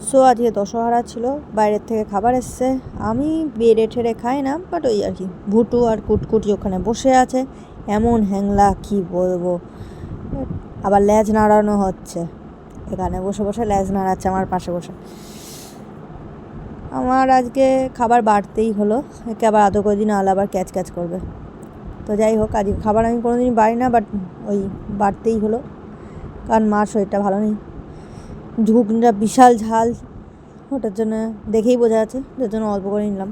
So আজকে দশহরা ছিল, বাইরের থেকে খাবার এসছে। আমি বেড়ে ঠেড়ে খাই না, বাট ওই আর কি ভুটু আর কুটকুটি ওখানে বসে আছে, এমন হ্যাংলা কি বলবো। আবার ল্যাজ নাড়ানো হচ্ছে, এখানে বসে বসে ল্যাজ নাড়াচ্ছে আমার পাশে বসে। আমার আজকে খাবার বাড়তেই হলো, একে আবার আদৌ কদিন আলাদা আবার ক্যাচ ক্যাচ করবে। তো যাই হোক, আজকে খাবার আমি কোনোদিন বাড়ি না, বাট ওই বাড়তেই হলো, কারণ মার শরীরটা ভালো নেই। ঘুগনিটা বিশাল ঝাল, ওটার জন্য দেখেই বোঝা যাচ্ছে, যার জন্য অল্প করে নিলাম।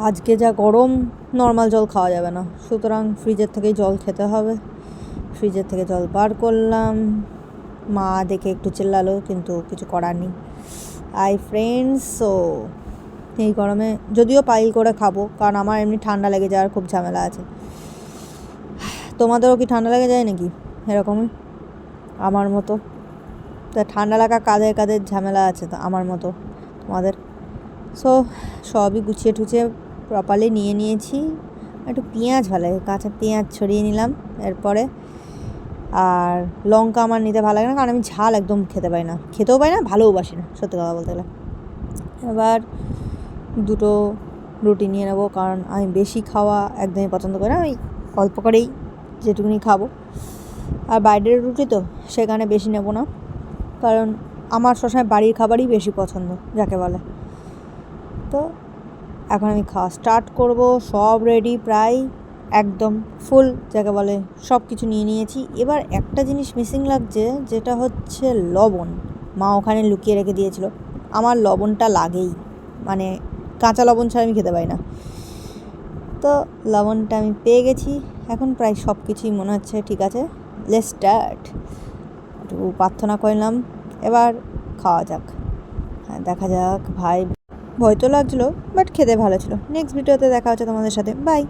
আজকে যা গরম, নর্মাল জল খাওয়া যাবে না, সুতরাং ফ্রিজের থেকেই জল খেতে হবে। ফ্রিজের থেকে জল বার করলাম। মা দেখে একটু চিল্লালো, কিন্তু কিছু করার নেই। ফ্রেন্ডস, সো এই গরমে যদিও পাইল করে খাবো, কারণ আমার এমনি ঠান্ডা লেগে যাওয়ার খুব ঝামেলা আছে। তোমাদেরও কি ঠান্ডা লেগে যায় নাকি এরকমই আমার মতো? তা ঠান্ডা লাগা কাঁধে কাঁধে ঝামেলা আছে তো আমার মতো তোমাদের। সো সবই গুছিয়ে টুছিয়ে প্রপারলি নিয়ে নিয়েছি। একটু পেঁয়াজ ভালো লাগে, কাঁচা পেঁয়াজ ছড়িয়ে নিলাম এরপরে। আর লঙ্কা আমার নিতে ভালো লাগে না, কারণ আমি ঝাল একদম খেতেও পাই না, ভালোবাসি না সত্যি কথা বলতে গেলে। এবার দুটো রুটি নিয়ে নেবো, কারণ আমি বেশি খাওয়া একদমই পছন্দ করি না, আমি অল্প করেই যেটুকুনি খাবো। আর বাইরের রুটি তো সেখানে বেশি নেব না, কারণ আমার সবসময় বাড়ির খাবারই বেশি পছন্দ যাকে বলে। তো এখন আমি খাওয়া স্টার্ট করব। সব রেডি প্রায় একদম ফুল যাকে বলে, সব কিছু নিয়ে নিয়েছি। এবার একটা জিনিস মিসিং লাগছে, যেটা হচ্ছে লবণ। মা ওখানে লুকিয়ে রেখে দিয়েছিল, আমার লবণটা লাগেই, মানে কাঁচা লবণ ছাড়া আমি খেতে পারি না। তো লবণটা আমি পেয়ে গেছি, এখন প্রায় সব কিছুই মনে হচ্ছে ঠিক আছে। Let's start. একটু প্রার্থনা করলাম, এবার খাওয়া যাক। হ্যাঁ, দেখা যাক ভাই। ভয় তো লাগছিলো, বাট খেতে ভালো ছিল। নেক্সট ভিডিওতে দেখা হচ্ছে তোমাদের সাথে, বাই।